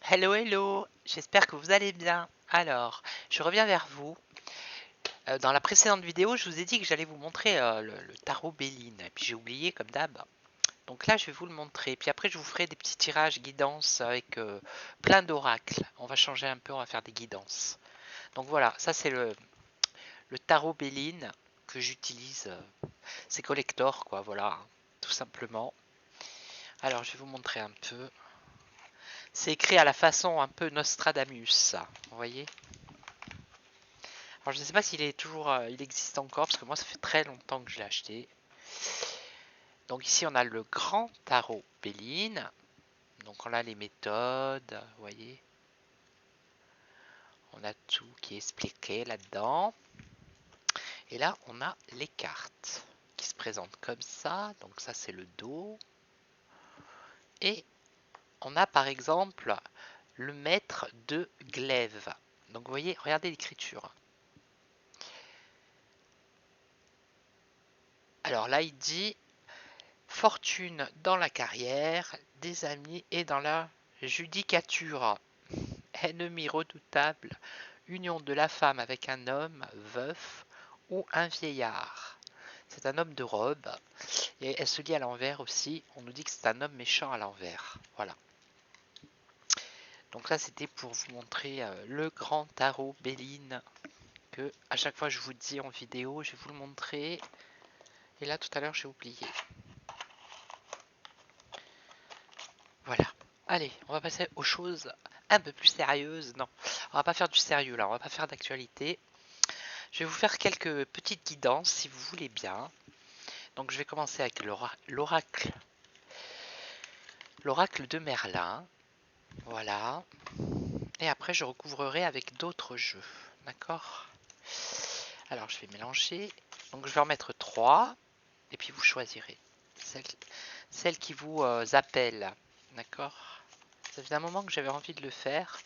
Hello, hello, j'espère que vous allez bien. Alors, je reviens vers vous. Dans la précédente vidéo, je vous ai dit que j'allais vous montrer le tarot Béline. Et puis j'ai oublié comme d'hab. Donc là, je vais vous le montrer. Puis après, je vous ferai des petits tirages guidance avec plein d'oracles. On va changer un peu, on va faire des guidances. Donc voilà, ça c'est le tarot Béline que j'utilise. C'est collector, quoi, voilà, hein, tout simplement. Alors, je vais vous montrer un peu. C'est écrit à la façon un peu Nostradamus, vous voyez. Alors je ne sais pas s'il est toujours, il existe encore parce que moi ça fait très longtemps que je l'ai acheté. Donc ici on a le grand tarot Béline. Donc on a les méthodes, vous voyez. On a tout qui est expliqué là-dedans. Et là on a les cartes qui se présentent comme ça. Donc ça c'est le dos. Et on a par exemple le maître de glaive. Donc vous voyez, regardez l'écriture. Alors là il dit fortune dans la carrière, des amis et dans la judicature. Ennemi redoutable, union de la femme avec un homme veuf ou un vieillard. C'est un homme de robe et elle se lit à l'envers aussi. On nous dit que c'est un homme méchant à l'envers. Voilà. Donc là c'était pour vous montrer le grand tarot Béline que à chaque fois je vous dis en vidéo, je vais vous le montrer. Et là tout à l'heure j'ai oublié. Voilà. Allez, on va passer aux choses un peu plus sérieuses. Non, on va pas faire du sérieux là, on va pas faire d'actualité. Je vais vous faire quelques petites guidances si vous voulez bien. Donc je vais commencer avec l'oracle. L'oracle de Merlin. Voilà. Et après je recouvrerai avec d'autres jeux. D'accord? Alors je vais mélanger. Donc je vais en mettre 3. Et puis vous choisirez celle qui vous appelle. D'accord? Ça fait un moment que j'avais envie de le faire.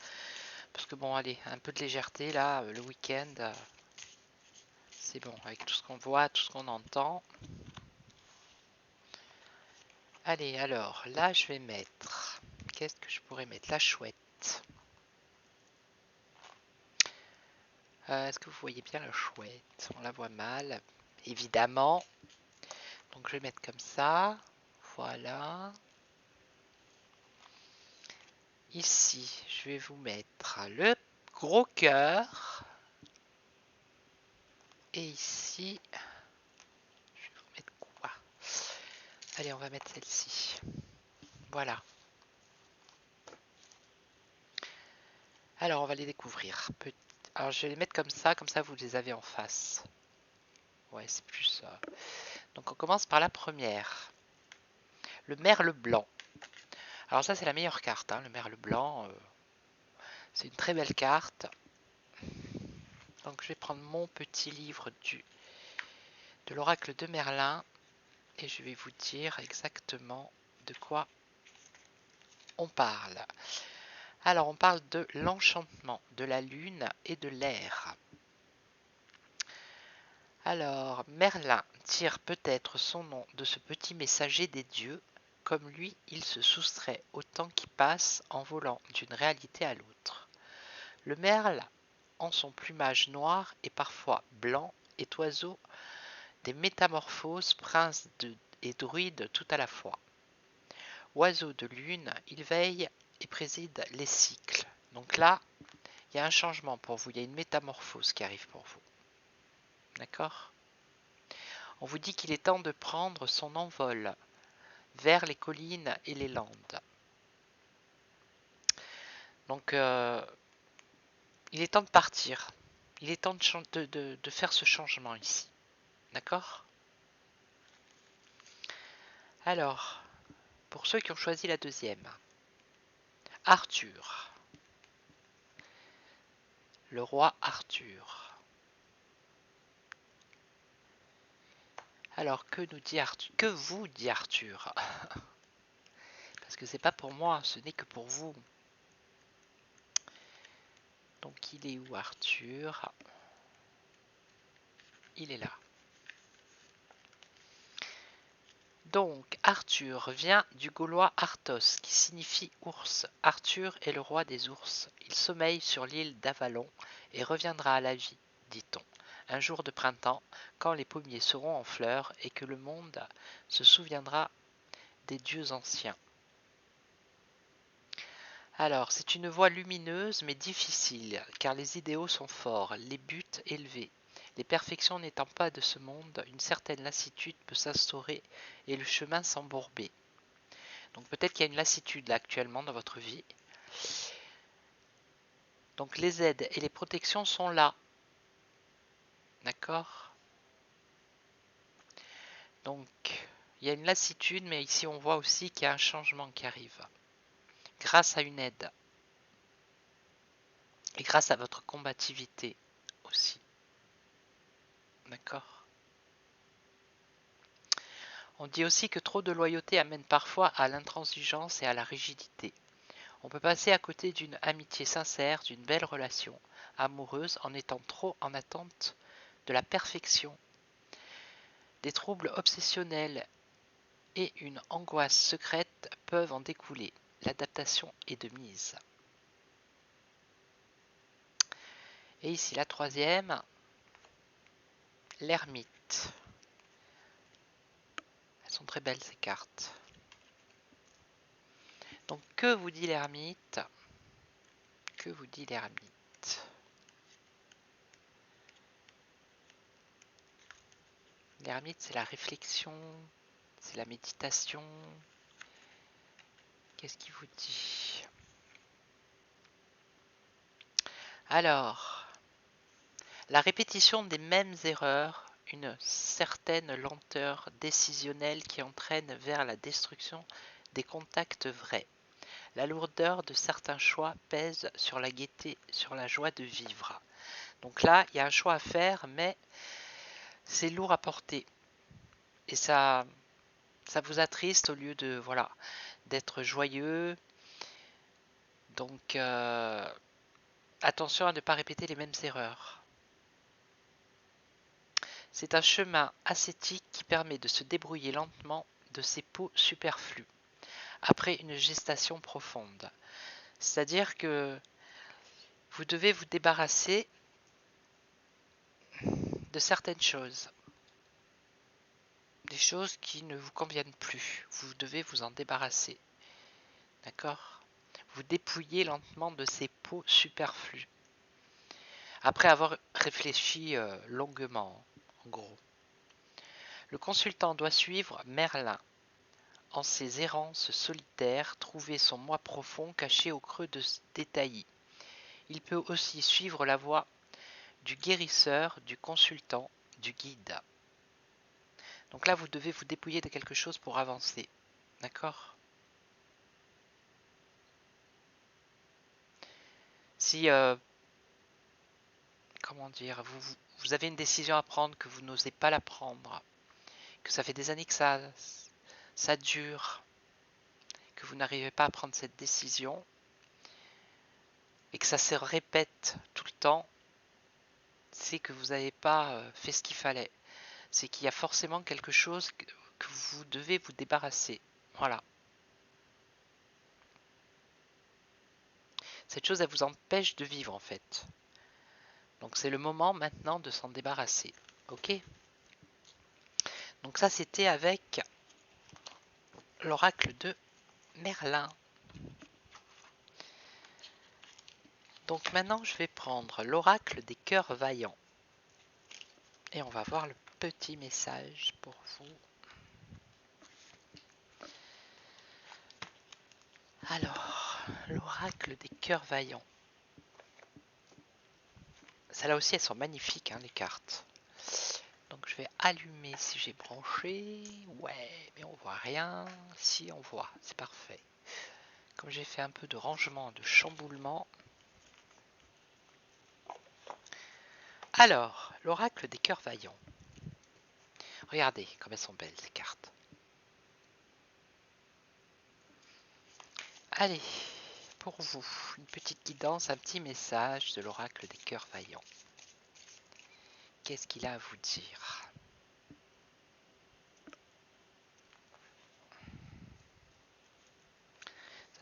Parce que bon, allez, un peu de légèreté là, le week-end, c'est bon, avec tout ce qu'on voit, tout ce qu'on entend. Allez, alors, là je vais mettre, qu'est-ce que je pourrais mettre? La chouette. Est-ce que vous voyez bien la chouette? On la voit mal, évidemment. Donc je vais mettre comme ça, voilà. Ici, je vais vous mettre le gros cœur. Et ici, je vais vous mettre quoi? Allez, on va mettre celle-ci. Voilà. Alors, on va les découvrir. Alors, je vais les mettre comme ça vous les avez en face. Ouais, c'est plus... Donc, on commence par la première. Le merle blanc. Alors ça, c'est la meilleure carte, hein, le merle blanc. C'est une très belle carte. Donc, je vais prendre mon petit livre de l'oracle de Merlin. Et je vais vous dire exactement de quoi on parle. Alors, on parle de l'enchantement de la lune et de l'air. Alors, Merlin tire peut-être son nom de ce petit messager des dieux. Comme lui, il se soustrait au temps qui passe en volant d'une réalité à l'autre. Le merle, en son plumage noir et parfois blanc, est oiseau des métamorphoses, prince et druide tout à la fois. Oiseau de lune, il veille et préside les cycles. Donc là, il y a un changement pour vous, il y a une métamorphose qui arrive pour vous. D'accord ? On vous dit qu'il est temps de prendre son envol vers les collines et les landes. Donc, il est temps de partir. Il est temps de faire ce changement ici. D'accord? Alors, pour ceux qui ont choisi la deuxième, Arthur. Le roi Arthur. Alors, que nous dit Arthur? Que vous dit Arthur? Parce que c'est pas pour moi, ce n'est que pour vous. Donc, il est où Arthur? Il est là. Donc, Arthur vient du gaulois Arthos, qui signifie ours. Arthur est le roi des ours. Il sommeille sur l'île d'Avalon et reviendra à la vie, dit-on, un jour de printemps, quand les pommiers seront en fleurs et que le monde se souviendra des dieux anciens. Alors, c'est une voie lumineuse mais difficile, car les idéaux sont forts, les buts élevés. Les perfections n'étant pas de ce monde, une certaine lassitude peut s'instaurer et le chemin s'embourber. Donc peut-être qu'il y a une lassitude là actuellement dans votre vie. Donc les aides et les protections sont là. D'accord? Donc il y a une lassitude, mais ici on voit aussi qu'il y a un changement qui arrive. Grâce à une aide. Et grâce à votre combativité aussi. D'accord? On dit aussi que trop de loyauté amène parfois à l'intransigeance et à la rigidité. On peut passer à côté d'une amitié sincère, d'une belle relation amoureuse en étant trop en attente de la perfection. Des troubles obsessionnels et une angoisse secrète peuvent en découler. L'adaptation est de mise. Et ici la troisième, l'ermite. Elles sont très belles ces cartes. Donc que vous dit l'ermite? Que vous dit l'ermite? L'ermite, c'est la réflexion, c'est la méditation. Qu'est-ce qu'il vous dit? Alors, la répétition des mêmes erreurs, une certaine lenteur décisionnelle qui entraîne vers la destruction des contacts vrais. La lourdeur de certains choix pèse sur la gaieté, sur la joie de vivre. Donc là, il y a un choix à faire, mais c'est lourd à porter. Et ça vous attriste au lieu de, voilà, d'être joyeux. Donc, attention à ne pas répéter les mêmes erreurs. C'est un chemin ascétique qui permet de se débrouiller lentement de ces peaux superflues, après une gestation profonde. C'est-à-dire que vous devez vous débarrasser de certaines choses. Des choses qui ne vous conviennent plus. Vous devez vous en débarrasser. D'accord? Vous dépouillez lentement de ces peaux superflues. Après avoir réfléchi longuement, en gros. Le consultant doit suivre Merlin. En ses errances solitaires, trouver son moi profond caché au creux des taillis. Il peut aussi suivre la voie du guérisseur, du consultant, du guide. Donc là, vous devez vous dépouiller de quelque chose pour avancer. D'accord? Si, comment dire, vous avez une décision à prendre que vous n'osez pas la prendre, que ça fait des années que ça dure, que vous n'arrivez pas à prendre cette décision, et que ça se répète tout le temps, c'est que vous n'avez pas fait ce qu'il fallait. C'est qu'il y a forcément quelque chose que vous devez vous débarrasser. Voilà. Cette chose, elle vous empêche de vivre en fait. Donc c'est le moment maintenant de s'en débarrasser. Ok? Donc ça c'était avec l'oracle de Merlin. Donc maintenant je vais prendre l'oracle des cœurs vaillants. Et on va voir le petit message pour vous. Alors, l'oracle des cœurs vaillants. Celles-là aussi, elles sont magnifiques, hein, les cartes. Donc je vais allumer si j'ai branché. Ouais, mais on voit rien. Si, on voit, c'est parfait. Comme j'ai fait un peu de rangement, de chamboulement. Alors, l'oracle des cœurs vaillants. Regardez comme elles sont belles, ces cartes. Allez, pour vous, une petite guidance, un petit message de l'oracle des cœurs vaillants. Qu'est-ce qu'il a à vous dire?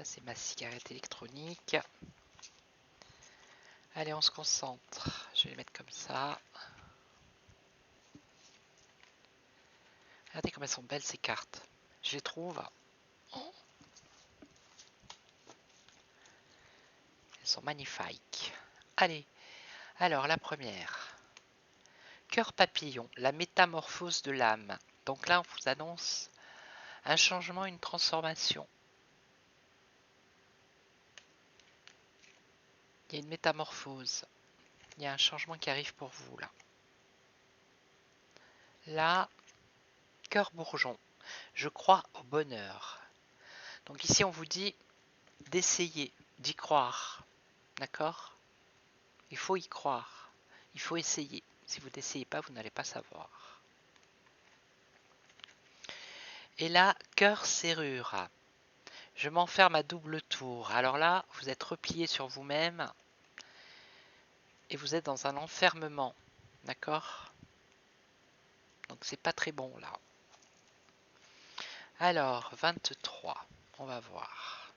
c'est ma cigarette électronique. Allez, on se concentre. Je vais les mettre comme ça. Regardez comme elles sont belles ces cartes. Je les trouve. Oh, elles sont magnifiques. Allez, alors la première. Cœur papillon, la métamorphose de l'âme. Donc là, on vous annonce un changement, une transformation. Il y a une métamorphose. Il y a un changement qui arrive pour vous là. Là, cœur bourgeon. Je crois au bonheur. Donc ici, on vous dit d'essayer, d'y croire. D'accord? Il faut y croire. Il faut essayer. Si vous n'essayez pas, vous n'allez pas savoir. Et là, cœur serrure. Je m'enferme à double tour. Alors là, vous êtes replié sur vous-même et vous êtes dans un enfermement. D'accord? Donc c'est pas très bon là. Alors, 23. On va voir.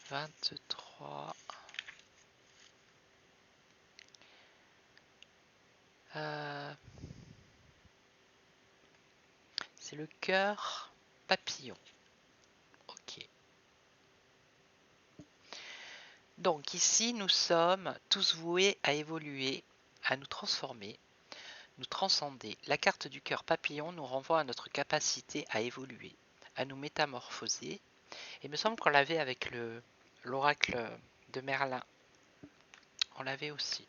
23. C'est le cœur papillon. Ok. Donc ici, nous sommes tous voués à évoluer, à nous transformer, nous transcender. La carte du cœur papillon nous renvoie à notre capacité à évoluer, à nous métamorphoser. Il me semble qu'on l'avait avec l'oracle de Merlin. On l'avait aussi.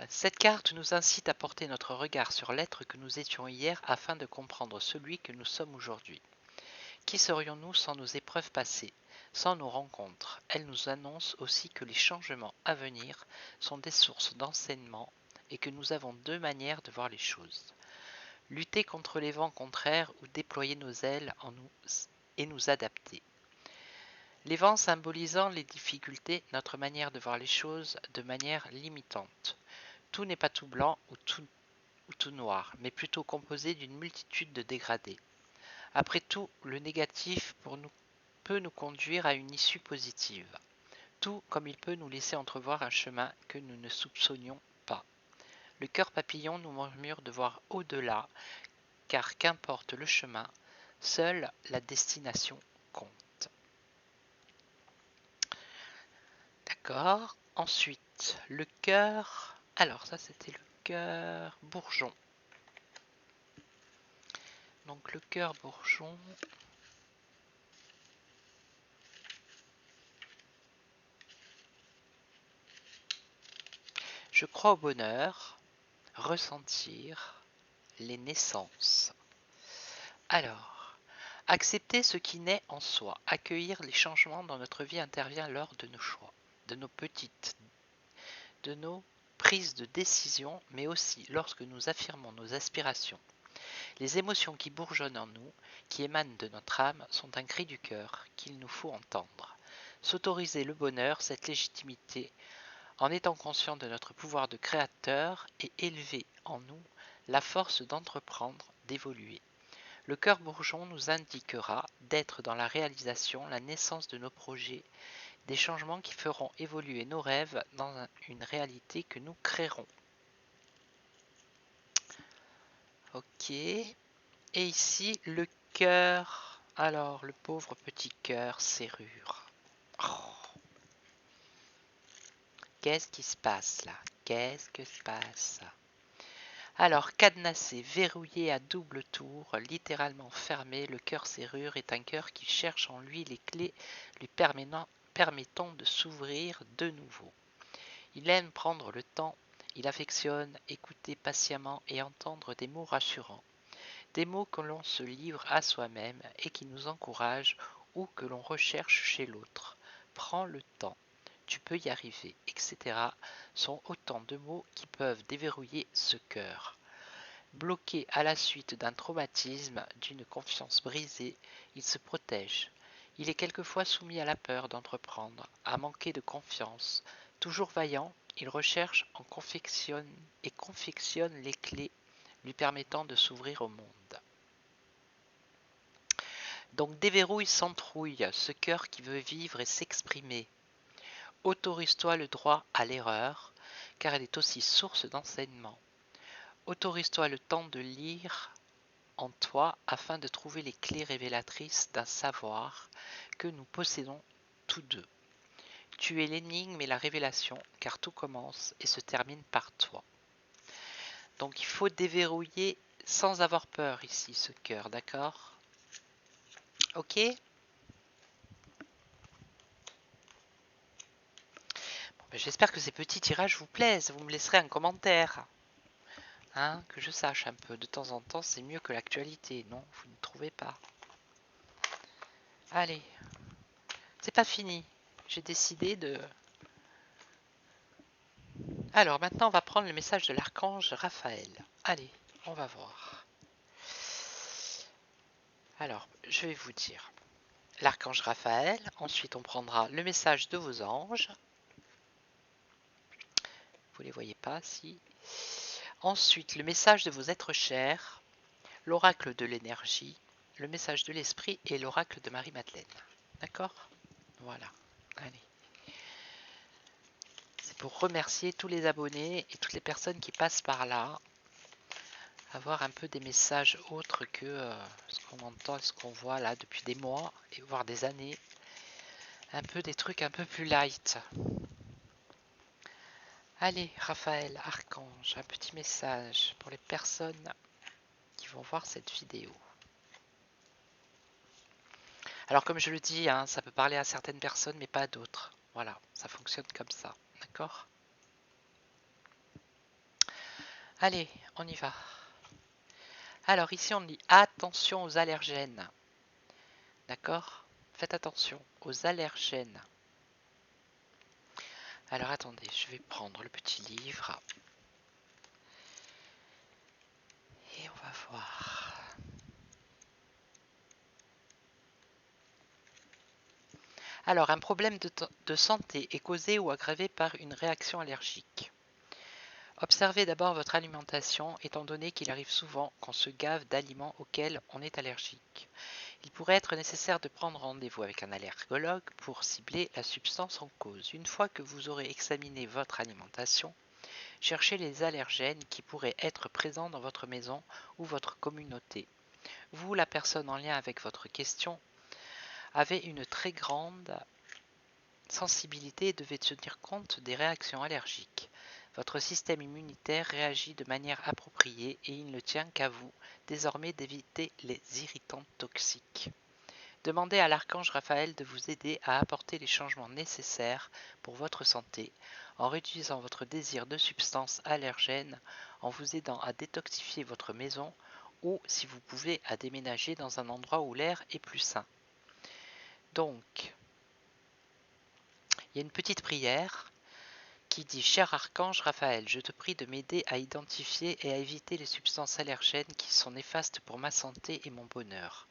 Cette carte nous incite à porter notre regard sur l'être que nous étions hier afin de comprendre celui que nous sommes aujourd'hui. Qui serions-nous sans nos épreuves passées, sans nos rencontres? Elle nous annonce aussi que les changements à venir sont des sources d'enseignement et que nous avons deux manières de voir les choses. Lutter contre les vents contraires ou déployer nos ailes et nous adapter. Les vents symbolisant les difficultés, notre manière de voir les choses de manière limitante. Tout n'est pas tout blanc ou tout noir, mais plutôt composé d'une multitude de dégradés. Après tout, le négatif peut nous conduire à une issue positive, tout comme il peut nous laisser entrevoir un chemin que nous ne soupçonnions pas. Le cœur papillon nous murmure de voir au-delà, car qu'importe le chemin, seule la destination compte. D'accord. Ensuite, le cœur. Alors ça c'était le cœur bourgeon. Donc le cœur bourgeon. Je crois au bonheur, ressentir les naissances. Alors, accepter ce qui naît en soi, accueillir les changements dans notre vie intervient lors de nos choix, de nos prises de décision, mais aussi lorsque nous affirmons nos aspirations. Les émotions qui bourgeonnent en nous, qui émanent de notre âme, sont un cri du cœur qu'il nous faut entendre. S'autoriser le bonheur, cette légitimité, en étant conscient de notre pouvoir de créateur et élever en nous la force d'entreprendre, d'évoluer. Le cœur bourgeon nous indiquera d'être dans la réalisation, la naissance de nos projets, des changements qui feront évoluer nos rêves dans une réalité que nous créerons. Ok. Et ici, le cœur. Alors, le pauvre petit cœur serrure. Oh. Qu'est-ce qui se passe là? Qu'est-ce que se passe? Alors, cadenassé, verrouillé à double tour, littéralement fermé, le cœur serrure est un cœur qui cherche en lui les clés lui permettant de s'ouvrir de nouveau. Il aime prendre le temps, il affectionne écouter patiemment et entendre des mots rassurants, des mots que l'on se livre à soi-même et qui nous encouragent ou que l'on recherche chez l'autre. Prends le temps, tu peux y arriver, etc. sont autant de mots qui peuvent déverrouiller ce cœur. Bloqué à la suite d'un traumatisme, d'une confiance brisée, il se protège. Il est quelquefois soumis à la peur d'entreprendre, à manquer de confiance. Toujours vaillant, il recherche et confectionne les clés lui permettant de s'ouvrir au monde. Donc déverrouille sans trouille ce cœur qui veut vivre et s'exprimer. Autorise-toi le droit à l'erreur, car elle est aussi source d'enseignement. Autorise-toi le temps de lire en toi afin de trouver les clés révélatrices d'un savoir que nous possédons tous deux. Tu es l'énigme et la révélation, car tout commence et se termine par toi. Donc il faut déverrouiller sans avoir peur ici ce cœur, d'accord? Ok? Bon, ben, j'espère que ces petits tirages vous plaisent, vous me laisserez un commentaire. Hein, que je sache un peu, de temps en temps c'est mieux que l'actualité, non? Vous ne trouvez pas? Allez, c'est pas fini, j'ai décidé de... Alors maintenant on va prendre le message de l'archange Raphaël. Allez, on va voir. Alors, je vais vous dire l'archange Raphaël, ensuite on prendra le message de vos anges. Vous les voyez pas, si. Ensuite, le message de vos êtres chers, l'oracle de l'énergie, le message de l'esprit et l'oracle de Marie-Madeleine. D'accord? Voilà. Allez. C'est pour remercier tous les abonnés et toutes les personnes qui passent par là. Avoir un peu des messages autres que ce qu'on entend et ce qu'on voit là depuis des mois, et voire des années. Un peu des trucs un peu plus light. Allez, Raphaël, archange, un petit message pour les personnes qui vont voir cette vidéo. Alors comme je le dis, hein, ça peut parler à certaines personnes mais pas à d'autres. Voilà, ça fonctionne comme ça, d'accord? Allez, on y va. Alors ici on dit attention aux allergènes. D'accord? Faites attention aux allergènes. Alors attendez, je vais prendre le petit livre. Et on va voir. Alors un problème de santé est causé ou aggravé par une réaction allergique. Observez d'abord votre alimentation, étant donné qu'il arrive souvent qu'on se gave d'aliments auxquels on est allergique. Il pourrait être nécessaire de prendre rendez-vous avec un allergologue pour cibler la substance en cause. Une fois que vous aurez examiné votre alimentation, cherchez les allergènes qui pourraient être présents dans votre maison ou votre communauté. Vous, la personne en lien avec votre question, avez une très grande sensibilité et devez tenir compte des réactions allergiques. Votre système immunitaire réagit de manière appropriée et il ne tient qu'à vous, désormais, d'éviter les irritants toxiques. Demandez à l'archange Raphaël de vous aider à apporter les changements nécessaires pour votre santé, en réduisant votre désir de substances allergènes, en vous aidant à détoxifier votre maison ou, si vous pouvez, à déménager dans un endroit où l'air est plus sain. Donc, il y a une petite prière qui dit « Cher archange Raphaël, je te prie de m'aider à identifier et à éviter les substances allergènes qui sont néfastes pour ma santé et mon bonheur.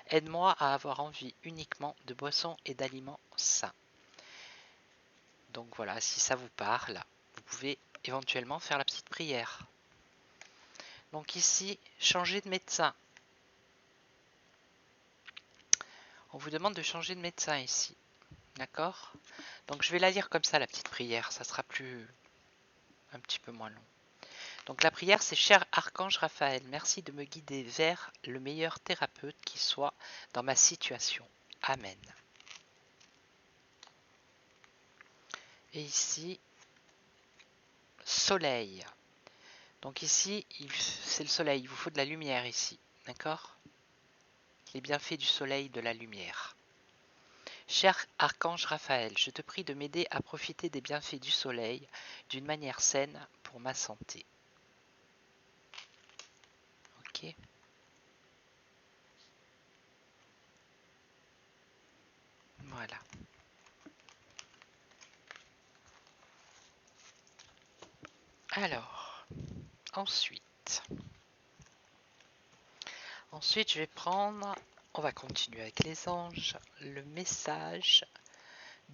Aide-moi à avoir envie uniquement de boissons et d'aliments sains. » Donc voilà, si ça vous parle, vous pouvez éventuellement faire la petite prière. Donc ici, changer de médecin. On vous demande de changer de médecin ici. D'accord? Donc je vais la lire comme ça, la petite prière. Ça sera un petit peu moins long. Donc la prière, c'est « Cher archange Raphaël, merci de me guider vers le meilleur thérapeute qui soit dans ma situation. Amen. » Et ici, soleil. Donc ici, c'est le soleil, il vous faut de la lumière ici. D'accord? Les bienfaits du soleil, de la lumière. Cher archange Raphaël, je te prie de m'aider à profiter des bienfaits du soleil d'une manière saine pour ma santé. Ok. Voilà. Alors, ensuite, je vais prendre, on va continuer avec les anges, le message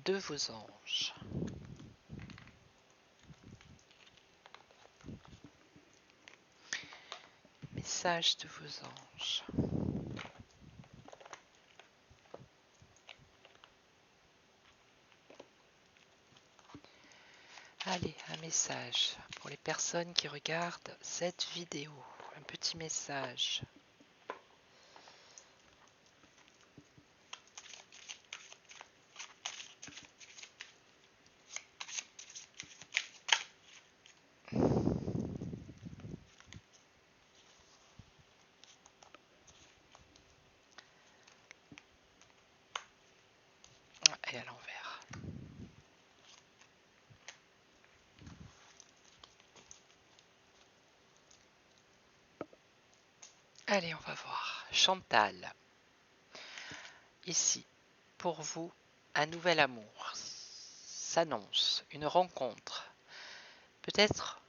de vos anges. message de vos anges. Allez, un message pour les personnes qui regardent cette vidéo. Un petit message. Et à l'envers. Allez, on va voir. Chantal. Ici, pour vous, un nouvel amour s'annonce, une rencontre, peut-être,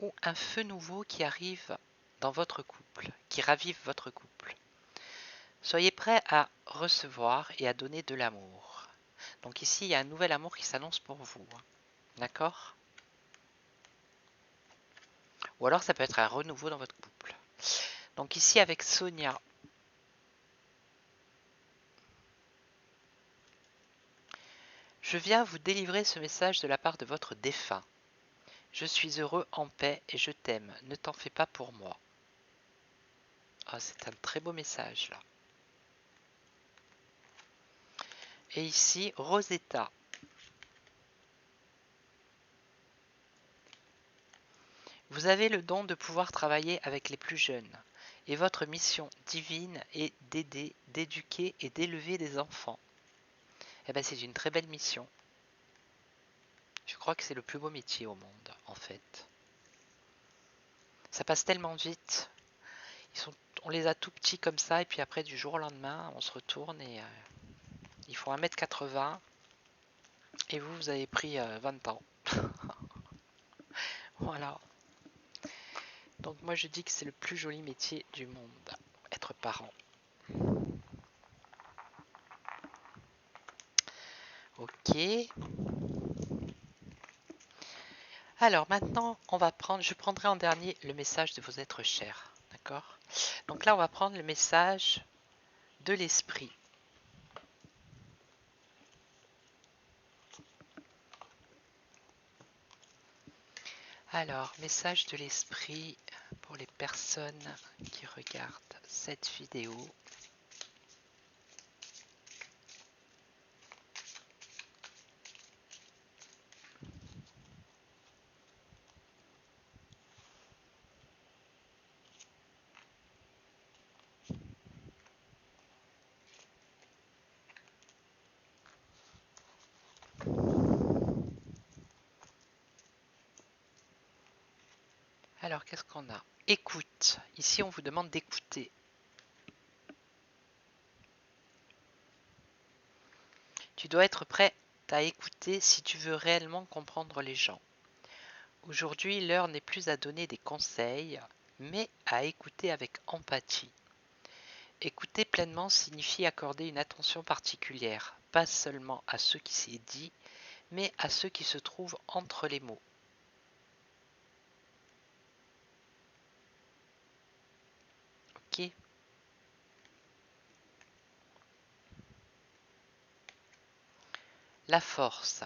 ou un feu nouveau qui arrive dans votre couple, qui ravive votre couple. Soyez prêts à recevoir et à donner de l'amour. Donc ici, il y a un nouvel amour qui s'annonce pour vous. D'accord? Ou alors ça peut être un renouveau dans votre couple. Donc ici avec Sonia, je viens vous délivrer ce message de la part de votre défunt. Je suis heureux en paix et je t'aime. Ne t'en fais pas pour moi. Oh, c'est un très beau message là. Et ici, Rosetta. Vous avez le don de pouvoir travailler avec les plus jeunes. Et votre mission divine est d'aider, d'éduquer et d'élever des enfants. Eh bien, c'est une très belle mission. Je crois que c'est le plus beau métier au monde, en fait. Ça passe tellement vite. On les a tout petits comme ça, et puis après, du jour au lendemain, on se retourne et ils font 1m80. Et vous avez pris 20 ans. Voilà. Donc moi, je dis que c'est le plus joli métier du monde, être parent. Ok. Alors maintenant, je prendrai en dernier le message de vos êtres chers. D'accord? Donc là, on va prendre le message de l'esprit. Alors, message de l'esprit pour les personnes qui regardent cette vidéo. Alors, qu'est-ce qu'on a? Écoute. Ici, on vous demande d'écouter. Tu dois être prêt à écouter si tu veux réellement comprendre les gens. Aujourd'hui, l'heure n'est plus à donner des conseils, mais à écouter avec empathie. Écouter pleinement signifie accorder une attention particulière, pas seulement à ce qui s'est dit, mais à ce qui se trouve entre les mots. Ok? La force.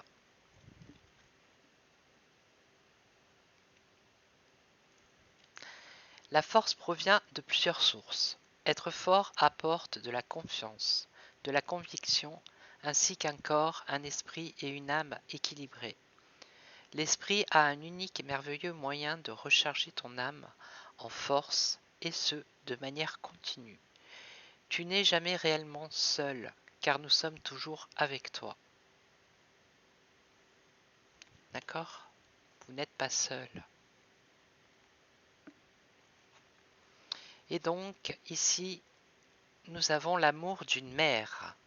La force provient de plusieurs sources. Être fort apporte de la confiance, de la conviction, ainsi qu'un corps, un esprit et une âme équilibrés. L'esprit a un unique et merveilleux moyen de recharger ton âme en force, et ce, de manière continue. Tu n'es jamais réellement seul, car nous sommes toujours avec toi. D'accord? Vous n'êtes pas seul. Et donc, ici, nous avons l'amour d'une mère.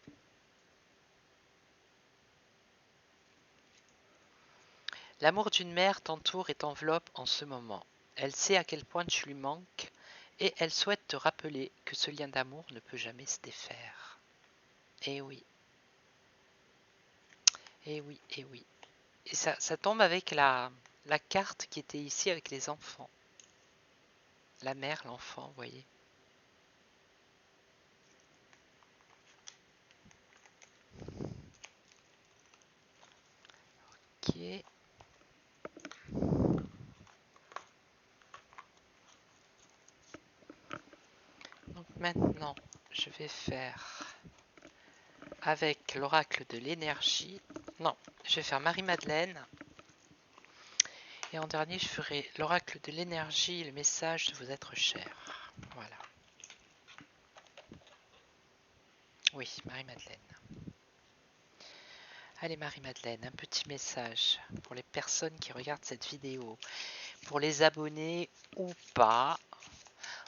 L'amour d'une mère t'entoure et t'enveloppe en ce moment. Elle sait à quel point tu lui manques et elle souhaite te rappeler que ce lien d'amour ne peut jamais se défaire. Eh oui, eh oui, eh oui. Et ça tombe avec la carte qui était ici avec les enfants. la mère, l'enfant, vous voyez. Ok. Donc maintenant, je vais faire avec l'oracle de l'énergie. Non, je vais faire Marie-Madeleine. Et en dernier, je ferai l'oracle de l'énergie et le message de vous être cher. Voilà. Oui, Marie-Madeleine. Allez Marie-Madeleine, un petit message pour les personnes qui regardent cette vidéo. Pour les abonnés ou pas.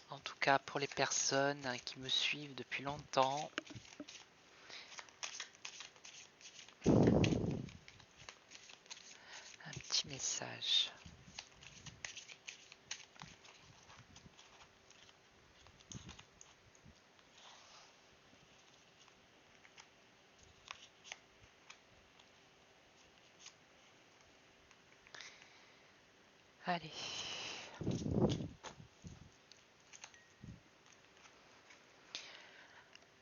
En tout cas, pour les personnes qui me suivent depuis longtemps. Un petit message. Allez.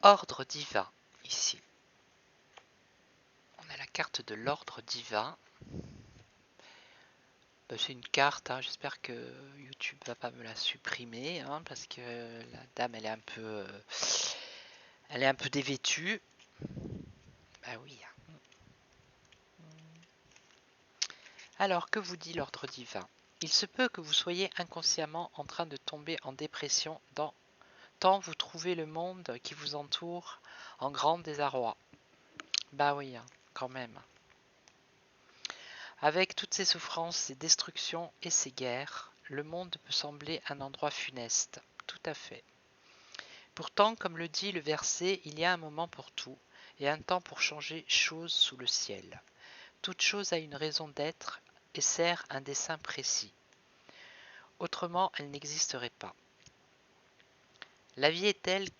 Ordre divin, ici. On a la carte de l'ordre divin. C'est une carte, hein. J'espère que YouTube va pas me la supprimer, hein, parce que la dame elle est un peu dévêtue. Bah oui. Alors, que vous dit l'ordre divin? Il se peut que vous soyez inconsciemment en train de tomber en dépression tant vous trouvez le monde qui vous entoure en grand désarroi. Bah oui, hein, quand même. Avec toutes ces souffrances, ces destructions et ces guerres, le monde peut sembler un endroit funeste. Tout à fait. Pourtant, comme le dit le verset, il y a un moment pour tout, et un temps pour changer chose sous le ciel. Toute chose a une raison d'être et sert un dessein précis. Autrement, elle n'existerait pas. La vie est telle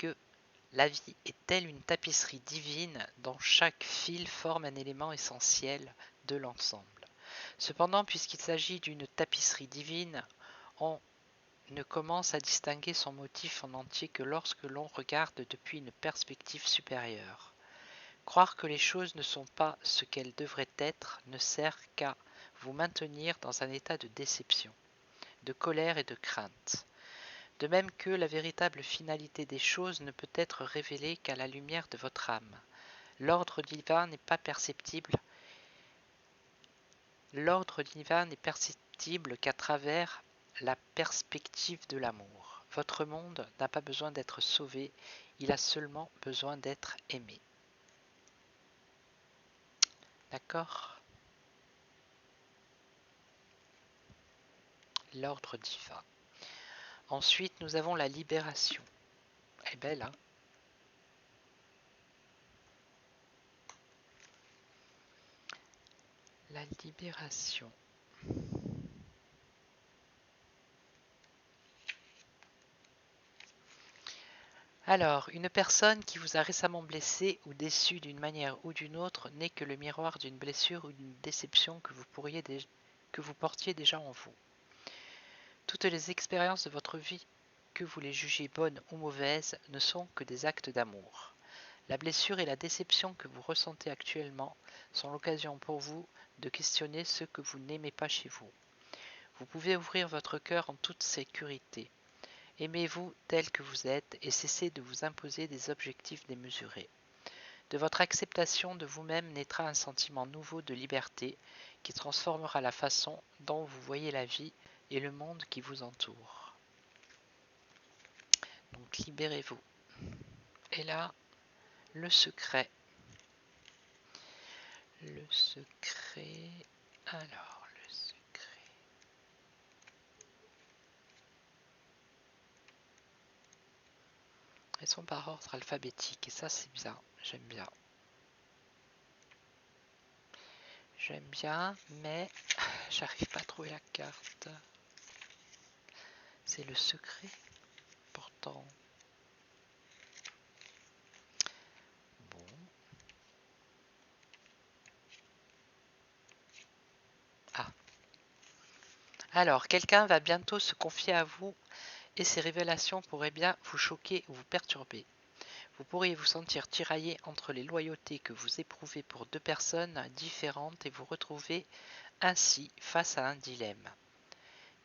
une tapisserie divine dont chaque fil forme un élément essentiel de l'ensemble. Cependant, puisqu'il s'agit d'une tapisserie divine, on ne commence à distinguer son motif en entier que lorsque l'on regarde depuis une perspective supérieure. Croire que les choses ne sont pas ce qu'elles devraient être ne sert qu'à vous maintenir dans un état de déception, de colère et de crainte. De même que la véritable finalité des choses ne peut être révélée qu'à la lumière de votre âme. L'ordre divin n'est pas perceptible. L'ordre divin n'est perceptible qu'à travers la perspective de l'amour. Votre monde n'a pas besoin d'être sauvé, il a seulement besoin d'être aimé. D'accord? L'ordre divin. Ensuite, nous avons la libération. Elle est belle, hein? La libération. Alors, une personne qui vous a récemment blessé ou déçu d'une manière ou d'une autre n'est que le miroir d'une blessure ou d'une déception que vous portiez déjà en vous. Toutes les expériences de votre vie, que vous les jugiez bonnes ou mauvaises, ne sont que des actes d'amour. La blessure et la déception que vous ressentez actuellement sont l'occasion pour vous de questionner ce que vous n'aimez pas chez vous. Vous pouvez ouvrir votre cœur en toute sécurité. Aimez-vous tel que vous êtes et cessez de vous imposer des objectifs démesurés. De votre acceptation de vous-même naîtra un sentiment nouveau de liberté qui transformera la façon dont vous voyez la vie et le monde qui vous entoure. Donc libérez-vous. Et là, le secret. Le secret. Alors, le secret. Elles sont par ordre alphabétique et ça c'est bien. J'aime bien. J'aime bien, mais j'arrive pas à trouver la carte. C'est le secret. Pourtant. Bon. Ah. Alors, quelqu'un va bientôt se confier à vous et ces révélations pourraient bien vous choquer ou vous perturber. Vous pourriez vous sentir tiraillé entre les loyautés que vous éprouvez pour deux personnes différentes et vous retrouver ainsi face à un dilemme.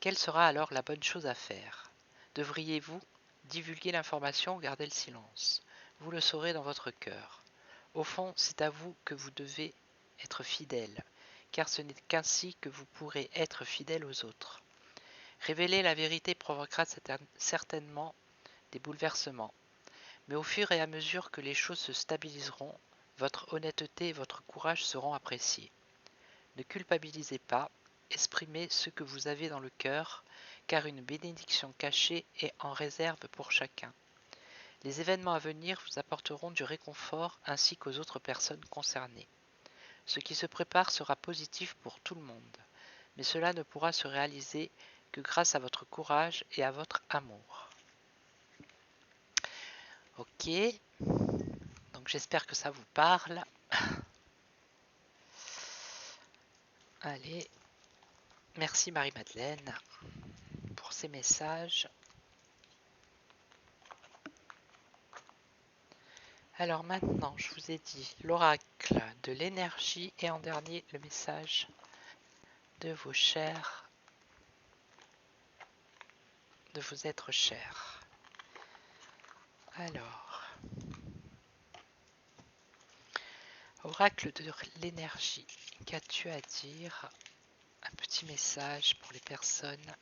Quelle sera alors la bonne chose à faire? Devriez-vous divulguer l'information ou garder le silence? Vous le saurez dans votre cœur. Au fond, c'est à vous que vous devez être fidèle, car ce n'est qu'ainsi que vous pourrez être fidèle aux autres. Révéler la vérité provoquera certainement des bouleversements, mais au fur et à mesure que les choses se stabiliseront, votre honnêteté et votre courage seront appréciés. Ne culpabilisez pas, exprimez ce que vous avez dans le cœur, car une bénédiction cachée est en réserve pour chacun. Les événements à venir vous apporteront du réconfort ainsi qu'aux autres personnes concernées. Ce qui se prépare sera positif pour tout le monde, mais cela ne pourra se réaliser que grâce à votre courage et à votre amour. Ok, donc j'espère que ça vous parle. Allez, merci Marie-Madeleine pour ces messages. Alors maintenant, je vous ai dit l'oracle de l'énergie et en dernier le message de vos chers, de vos êtres chers. Alors, oracle de l'énergie, qu'as-tu à dire? Un petit message pour les personnes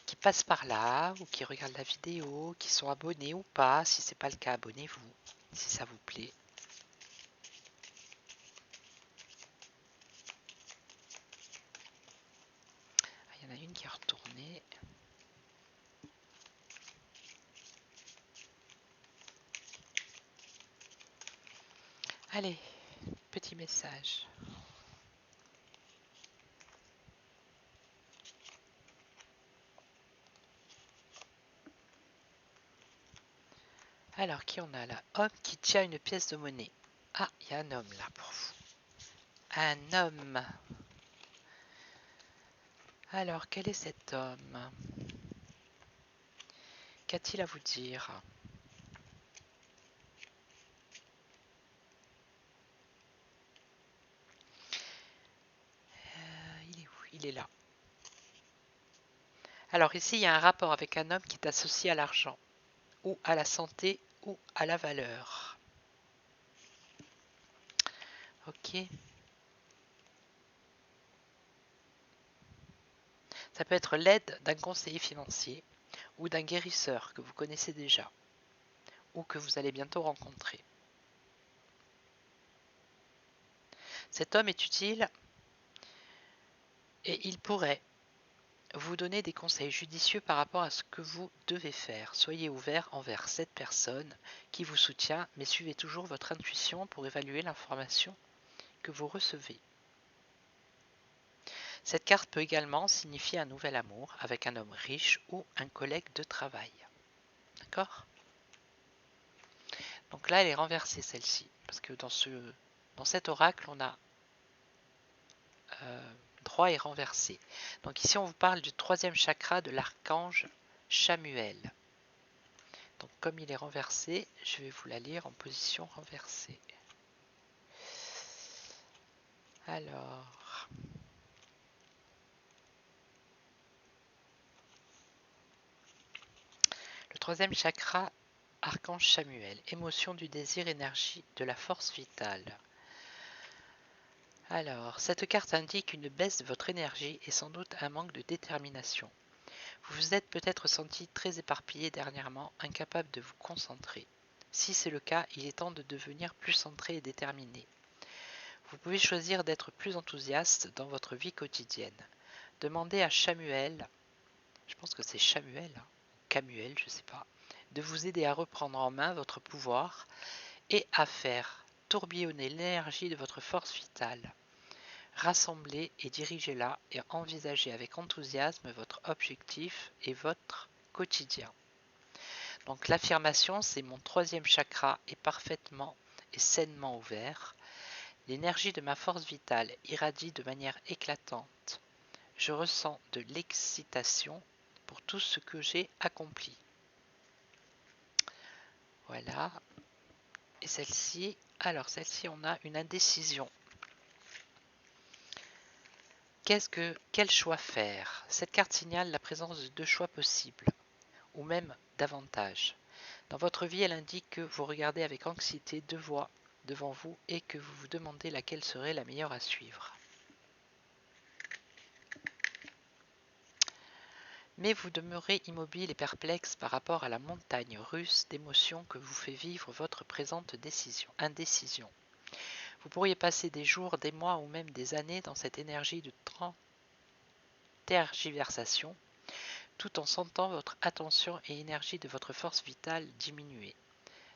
qui passent par là ou qui regardent la vidéo, qui sont abonnés ou pas. Si c'est pas le cas, abonnez-vous si ça vous plaît. Ah, il y en a une qui est retournée. Allez, petit message. Alors, qui on a là? Homme qui tient une pièce de monnaie. Ah, il y a un homme là pour vous. Un homme. Alors, quel est cet homme? Qu'a-t-il à vous dire? Il est où? Il est là. Alors ici, il y a un rapport avec un homme qui est associé à l'argent, ou à la santé, ou à la valeur. Ok. Ça peut être l'aide d'un conseiller financier, ou d'un guérisseur que vous connaissez déjà, ou que vous allez bientôt rencontrer. Cet homme est utile et il pourrait vous donner des conseils judicieux par rapport à ce que vous devez faire. Soyez ouvert envers cette personne qui vous soutient, mais suivez toujours votre intuition pour évaluer l'information que vous recevez. Cette carte peut également signifier un nouvel amour avec un homme riche ou un collègue de travail. D'accord? Donc là, elle est renversée celle-ci, parce que dans cet oracle, on a droit et renversé. Donc ici, on vous parle du troisième chakra de l'archange Chamuel. Donc comme il est renversé, je vais vous la lire en position renversée. Alors, le troisième chakra, archange Chamuel, émotion du désir, énergie de la force vitale. Alors, cette carte indique une baisse de votre énergie et sans doute un manque de détermination. Vous vous êtes peut-être senti très éparpillé dernièrement, incapable de vous concentrer. Si c'est le cas, il est temps de devenir plus centré et déterminé. Vous pouvez choisir d'être plus enthousiaste dans votre vie quotidienne. Demandez à Chamuel, je pense que c'est Chamuel, hein, Camuel, je ne sais pas, de vous aider à reprendre en main votre pouvoir et à faire tourbillonner l'énergie de votre force vitale. Rassemblez et dirigez-la et envisagez avec enthousiasme votre objectif et votre quotidien. Donc l'affirmation, c'est mon troisième chakra est parfaitement et sainement ouvert. L'énergie de ma force vitale irradie de manière éclatante. Je ressens de l'excitation pour tout ce que j'ai accompli. Voilà. Et celle-ci, alors celle-ci, on a une indécision. Quel choix faire? Cette carte signale la présence de 2 choix possibles, ou même davantage. Dans votre vie, elle indique que vous regardez avec anxiété 2 voies devant vous et que vous vous demandez laquelle serait la meilleure à suivre. Mais vous demeurez immobile et perplexe par rapport à la montagne russe d'émotions que vous fait vivre votre présente indécision. Vous pourriez passer des jours, des mois ou même des années dans cette énergie de tergiversation, tout en sentant votre attention et énergie de votre force vitale diminuer.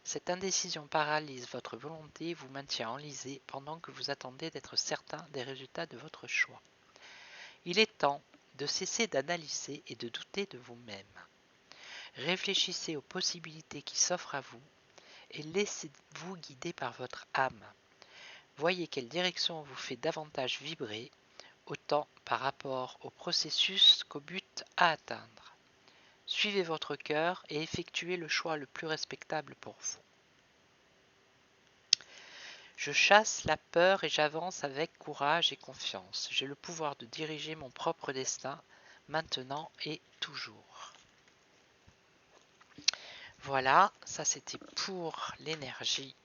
Cette indécision paralyse votre volonté et vous maintient enlisé pendant que vous attendez d'être certain des résultats de votre choix. Il est temps de cesser d'analyser et de douter de vous-même. Réfléchissez aux possibilités qui s'offrent à vous et laissez-vous guider par votre âme. Voyez quelle direction vous fait davantage vibrer, autant par rapport au processus qu'au but à atteindre. Suivez votre cœur et effectuez le choix le plus respectable pour vous. Je chasse la peur et j'avance avec courage et confiance. J'ai le pouvoir de diriger mon propre destin, maintenant et toujours. Voilà, ça c'était pour l'énergie,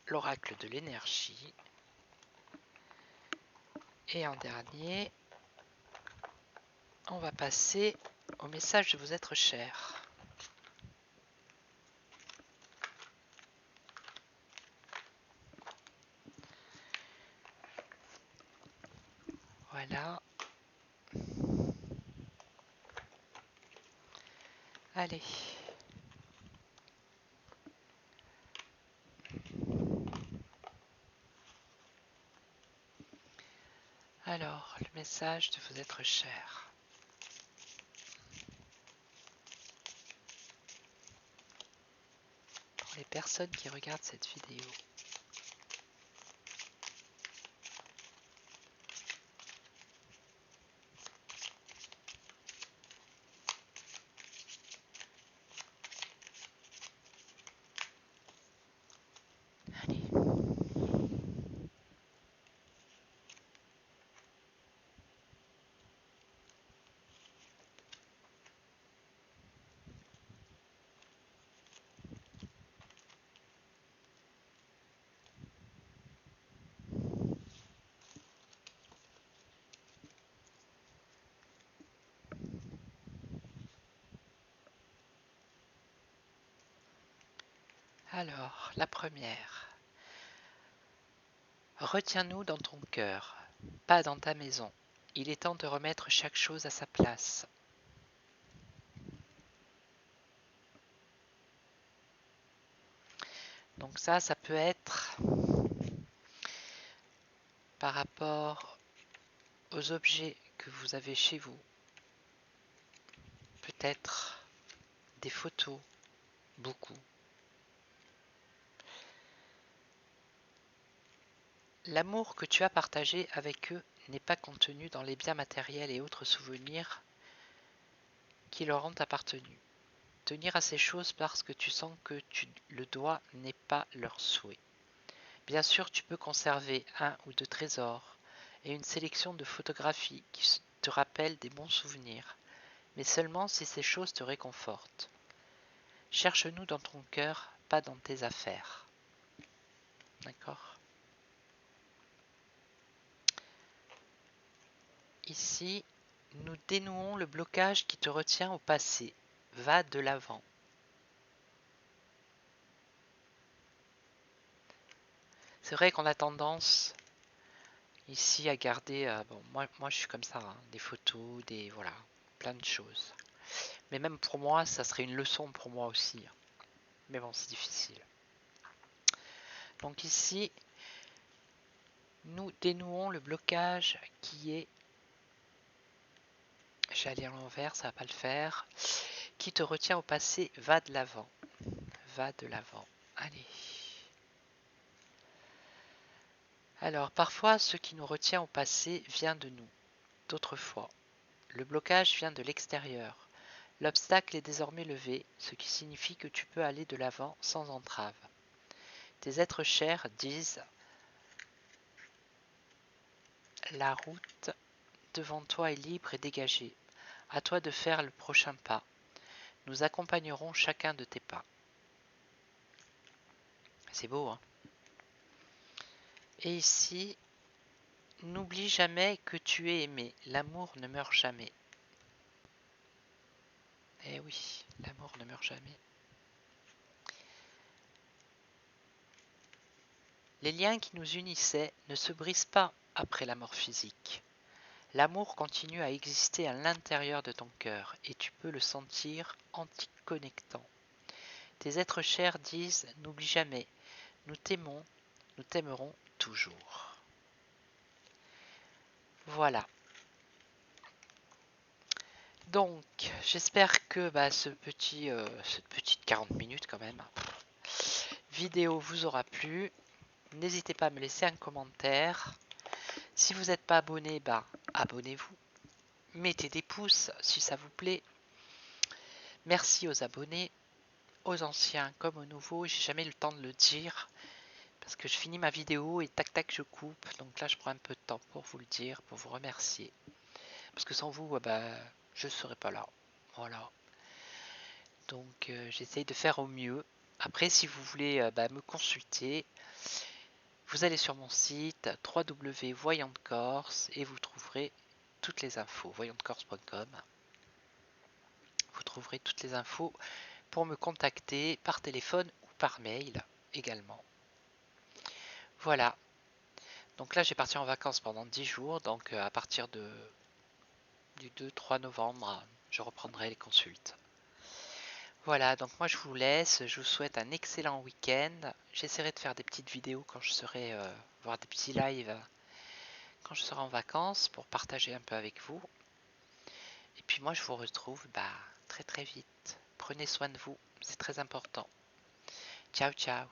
l'oracle de l'énergie. Et en dernier, on va passer au message de vos êtres chers. Voilà. Allez. Alors, le message de vos êtres chers. Pour les personnes qui regardent cette vidéo. Allez. Alors, la première. Retiens-nous dans ton cœur, pas dans ta maison. Il est temps de remettre chaque chose à sa place. Donc ça peut être par rapport aux objets que vous avez chez vous. Peut-être des photos, beaucoup. L'amour que tu as partagé avec eux n'est pas contenu dans les biens matériels et autres souvenirs qui leur ont appartenu. Tenir à ces choses parce que tu sens que tu le dois n'est pas leur souhait. Bien sûr, tu peux conserver 1 ou 2 trésors et une sélection de photographies qui te rappellent des bons souvenirs, mais seulement si ces choses te réconfortent. Cherche-nous dans ton cœur, pas dans tes affaires. D'accord ? Ici, nous dénouons le blocage qui te retient au passé. Va de l'avant. C'est vrai qu'on a tendance ici à garder, bon, moi je suis comme ça, hein, des photos, voilà, plein de choses. Mais même pour moi, ça serait une leçon pour moi aussi. Mais bon, c'est difficile. Donc ici, nous dénouons le blocage qui est, j'allais à l'envers, ça va pas le faire, qui te retient au passé. Va de l'avant. Va de l'avant. Allez. Alors, parfois, ce qui nous retient au passé vient de nous. D'autres fois, le blocage vient de l'extérieur. L'obstacle est désormais levé, ce qui signifie que tu peux aller de l'avant sans entrave. Tes êtres chers disent « La route devant toi est libre et dégagée. À toi de faire le prochain pas. Nous accompagnerons chacun de tes pas. » C'est beau, hein? Et ici, n'oublie jamais que tu es aimé. L'amour ne meurt jamais. Eh oui, l'amour ne meurt jamais. Les liens qui nous unissaient ne se brisent pas après la mort physique. L'amour continue à exister à l'intérieur de ton cœur et tu peux le sentir en t'y connectant. Tes êtres chers disent « N'oublie jamais, nous t'aimons, nous t'aimerons toujours. » Voilà. Donc, j'espère que cette petite 40 minutes quand même, vidéo vous aura plu. N'hésitez pas à me laisser un commentaire. Si vous n'êtes pas abonné, abonnez-vous. Mettez des pouces si ça vous plaît. Merci aux abonnés, aux anciens comme aux nouveaux. J'ai jamais eu le temps de le dire parce que je finis ma vidéo et tac tac je coupe. Donc là je prends un peu de temps pour vous le dire, pour vous remercier. Parce que sans vous, je ne serais pas là. Voilà. Donc j'essaye de faire au mieux. Après, si vous voulez me consulter, vous allez sur mon site www.voyantecorse et vous trouverez toutes les infos. voyantecorse.com. Vous trouverez toutes les infos pour me contacter par téléphone ou par mail également. Voilà. Donc là, j'ai parti en vacances pendant 10 jours. Donc à partir du 2-3 novembre, je reprendrai les consultes. Voilà, donc moi je vous laisse, je vous souhaite un excellent week-end. J'essaierai de faire des petites vidéos quand je serai, voir des petits lives quand je serai en vacances pour partager un peu avec vous. Et puis moi je vous retrouve très très vite. Prenez soin de vous, c'est très important. Ciao ciao.